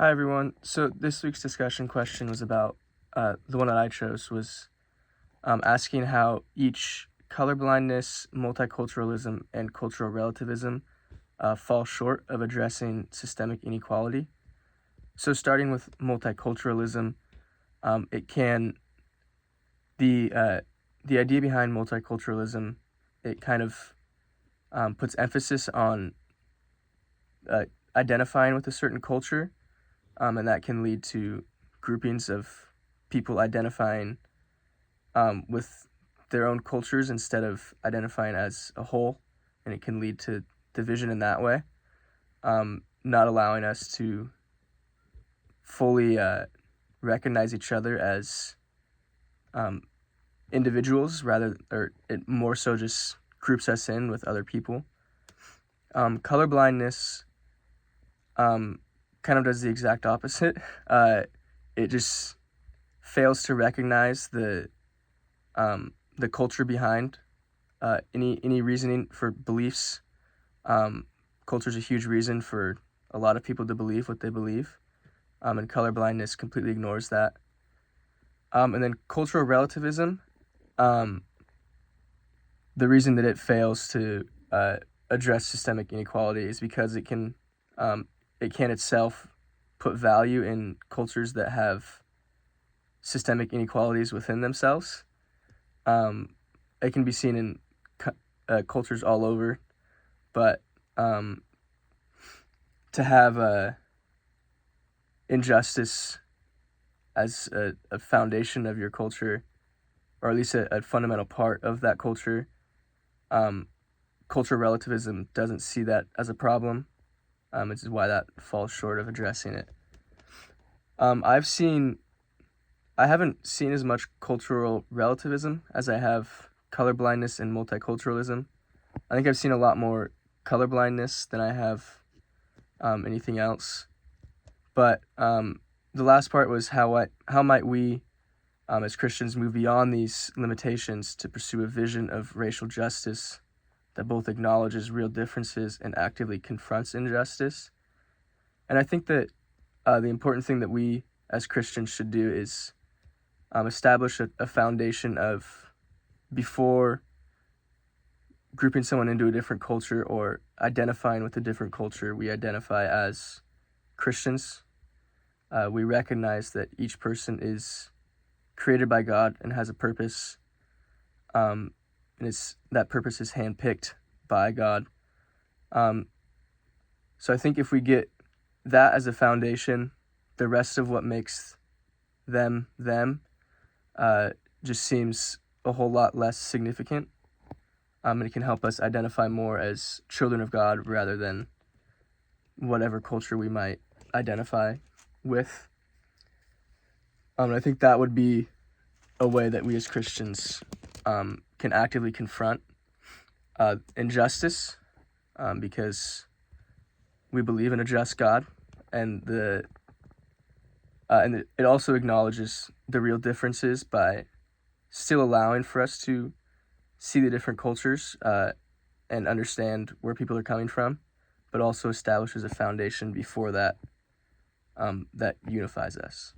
Hi everyone. So this week's discussion question was about the one that I chose was asking how each colorblindness, multiculturalism, and cultural relativism fall short of addressing systemic inequality. So starting with multiculturalism, it can the idea behind multiculturalism, it kind of puts emphasis on identifying with a certain culture. And that can lead to groupings of people identifying with their own cultures instead of identifying as a whole, and it can lead to division in that way, not allowing us to fully recognize each other as individuals, or it more so just groups us in with other people. Colorblindness kind of does the exact opposite. It just fails to recognize the culture behind any reasoning for beliefs. Culture is a huge reason for a lot of people to believe what they believe, and colorblindness completely ignores that. And then cultural relativism, the reason that it fails to address systemic inequality is because it can itself put value in cultures that have systemic inequalities within themselves. It can be seen in cultures all over, but to have injustice as a foundation of your culture, or at least a fundamental part of that culture, cultural relativism doesn't see that as a problem. Which is why that falls short of addressing it. I haven't seen as much cultural relativism as I have colorblindness and multiculturalism. I think I've seen a lot more colorblindness than I have anything else. But the last part was how might we as Christians move beyond these limitations to pursue a vision of racial justice that both acknowledges real differences and actively confronts injustice. And I think that the important thing that we as Christians should do is establish a foundation of, before grouping someone into a different culture or identifying with a different culture, we identify as Christians. We recognize that each person is created by God and has a purpose, and that purpose is handpicked by God. So I think if we get that as a foundation, the rest of what makes them just seems a whole lot less significant, and it can help us identify more as children of God rather than whatever culture we might identify with. I think that would be a way that we as Christians can actively confront injustice, because we believe in a just God, and it also acknowledges the real differences by still allowing for us to see the different cultures and understand where people are coming from, but also establishes a foundation before that that unifies us.